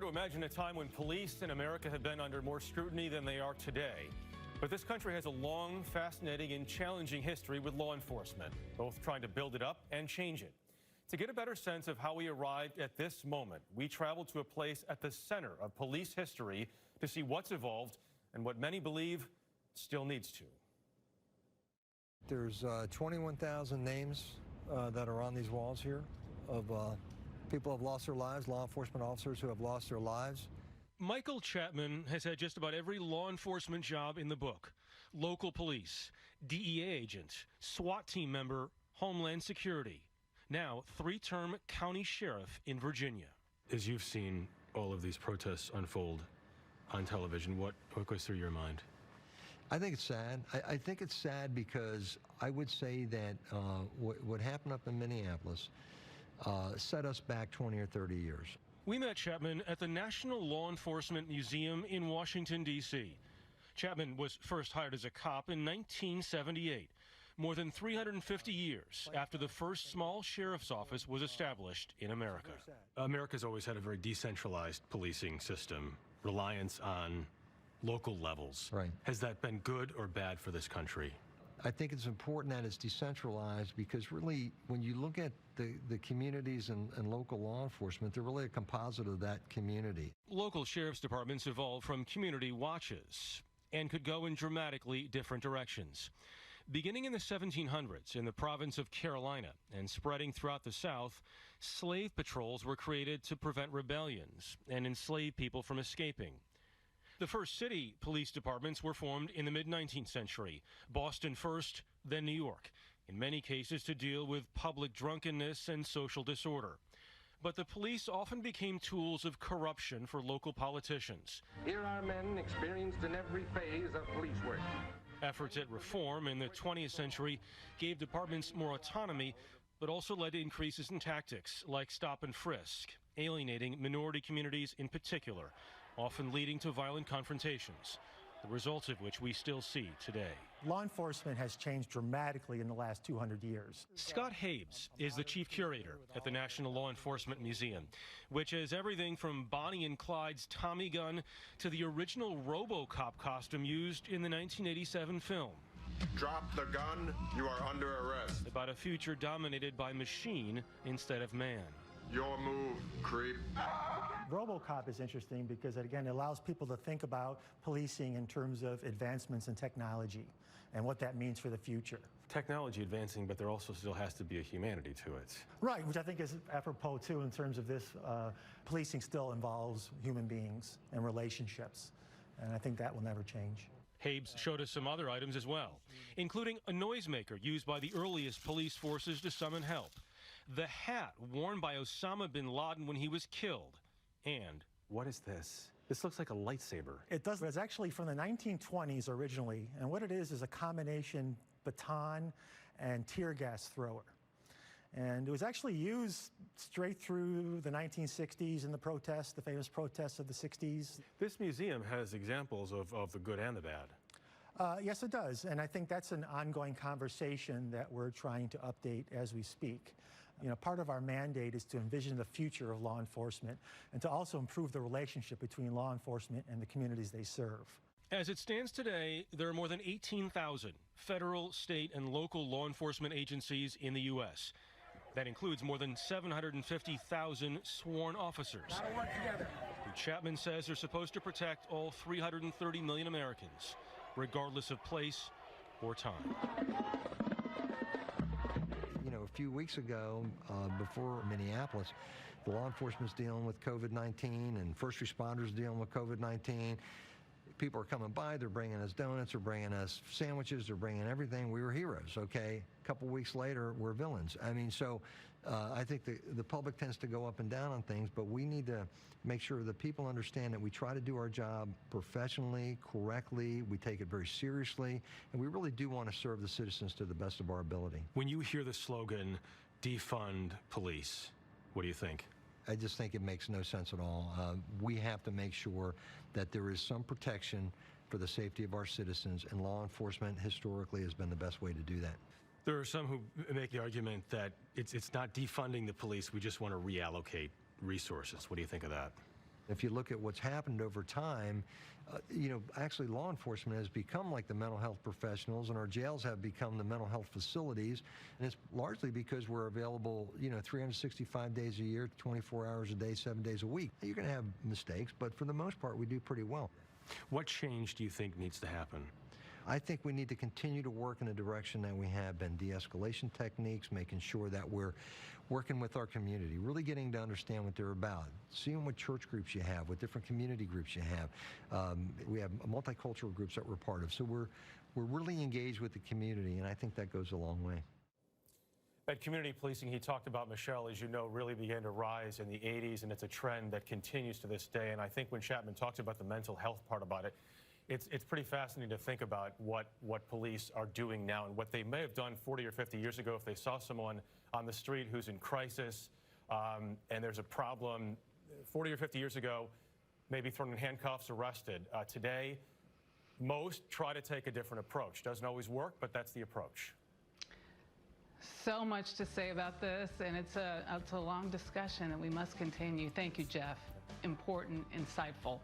to imagine a time when police in America have been under more scrutiny than they are today. But this country has a long, fascinating, and challenging history with law enforcement, both trying to build it up and change it. To get a better sense of how we arrived at this moment, we traveled to a place at the center of police history to see what's evolved and what many believe still needs to. There's 21,000 names that are on these walls here of people who have lost their lives, law enforcement officers who have lost their lives. Michael Chapman has had just about every law enforcement job in the book. Local police, DEA agent, SWAT team member, Homeland Security. Now, three-term county sheriff in Virginia. As you've seen all of these protests unfold on television, what goes through your mind? I think it's sad. I think it's sad because I would say that what happened up in Minneapolis set us back 20 or 30 years. We met Chapman at the National Law Enforcement Museum in Washington, D.C. Chapman was first hired as a cop in 1978, more than 350 years after the first small sheriff's office was established in America. America's always had a very decentralized policing system, reliance on local levels. Right. Has that been good or bad for this country? I think it's important that it's decentralized because really, when you look at the communities and local law enforcement, they're really a composite of that community. Local sheriff's departments evolved from community watches and could go in dramatically different directions. Beginning in the 1700s in the province of Carolina and spreading throughout the South, slave patrols were created to prevent rebellions and enslave people from escaping. The first city police departments were formed in the mid-19th century, Boston first, then New York, in many cases to deal with public drunkenness and social disorder. But the police often became tools of corruption for local politicians. Here are men experienced in every phase of police work. Efforts at reform in the 20th century gave departments more autonomy, but also led to increases in tactics like stop and frisk, alienating minority communities in particular, often leading to violent confrontations, the results of which we still see today. Law enforcement has changed dramatically in the last 200 years. Scott Habes is the chief curator at the National Law Enforcement Museum, which has everything from Bonnie and Clyde's Tommy gun to the original RoboCop costume used in the 1987 film. Drop the gun, you are under arrest. About a future dominated by machine instead of man. Your move, creep. RoboCop is interesting because, again, it allows people to think about policing in terms of advancements in technology and what that means for the future. Technology advancing, but there also still has to be a humanity to it. Right, which I think is apropos, too, in terms of this. Policing still involves human beings and relationships, and I think that will never change. Habes showed us some other items as well, including a noisemaker used by the earliest police forces to summon help, the hat worn by Osama bin Laden when he was killed, and what is this? This looks like a lightsaber. It does. It's actually from the 1920s originally, and what it is a combination baton and tear gas thrower. And it was actually used straight through the 1960s in the protests, the famous protests of the 60s. This museum has examples of the good and the bad. Yes, it does. And I think that's an ongoing conversation that we're trying to update as we speak. You know, part of our mandate is to envision the future of law enforcement and to also improve the relationship between law enforcement and the communities they serve. As it stands today, there are more than 18,000 federal, state, and local law enforcement agencies in the U.S. That includes more than 750,000 sworn officers, who Chapman says are supposed to protect all 330 million Americans, regardless of place or time. You know, a few weeks ago, before Minneapolis, the law enforcement was dealing with COVID-19 and first responders dealing with COVID-19. People are coming by, they're bringing us donuts, they're bringing us sandwiches, they're bringing everything. We were heroes, okay? A couple weeks later, we're villains. I mean, so I think the public tends to go up and down on things, but we need to make sure that people understand that we try to do our job professionally, correctly, we take it very seriously, and we really do want to serve the citizens to the best of our ability. When you hear the slogan, defund police, what do you think? I just think it makes no sense at all. We have to make sure that there is some protection for the safety of our citizens, and law enforcement historically has been the best way to do that. There are some who make the argument that it's not defunding the police, we just want to reallocate resources. What do you think of that? If you look at what's happened over time, actually law enforcement has become like the mental health professionals, and our jails have become the mental health facilities. And it's largely because we're available, 365 days a year, 24 hours a day, 7 days a week. You're going to have mistakes, but for the most part, we do pretty well. What change do you think needs to happen? I think we need to continue to work in the direction that we have been, de-escalation techniques, making sure that we're working with our community, really getting to understand what they're about, seeing what church groups you have, what different community groups you have. We have multicultural groups that we're part of. So we're really engaged with the community, and I think that goes a long way. That community policing he talked about, Michelle, as you know, really began to rise in the 80s, and it's a trend that continues to this day. And I think when Chapman talks about the mental health part about it, it's pretty fascinating to think about what police are doing now and what they may have done 40 or 50 years ago if they saw someone on the street who's in crisis and there's a problem. 40 or 50 years ago, maybe thrown in handcuffs, arrested. Today, most try to take a different approach. Doesn't always work, but that's the approach. So much to say about this, and it's a long discussion that we must continue. Thank you, Jeff. Important, insightful.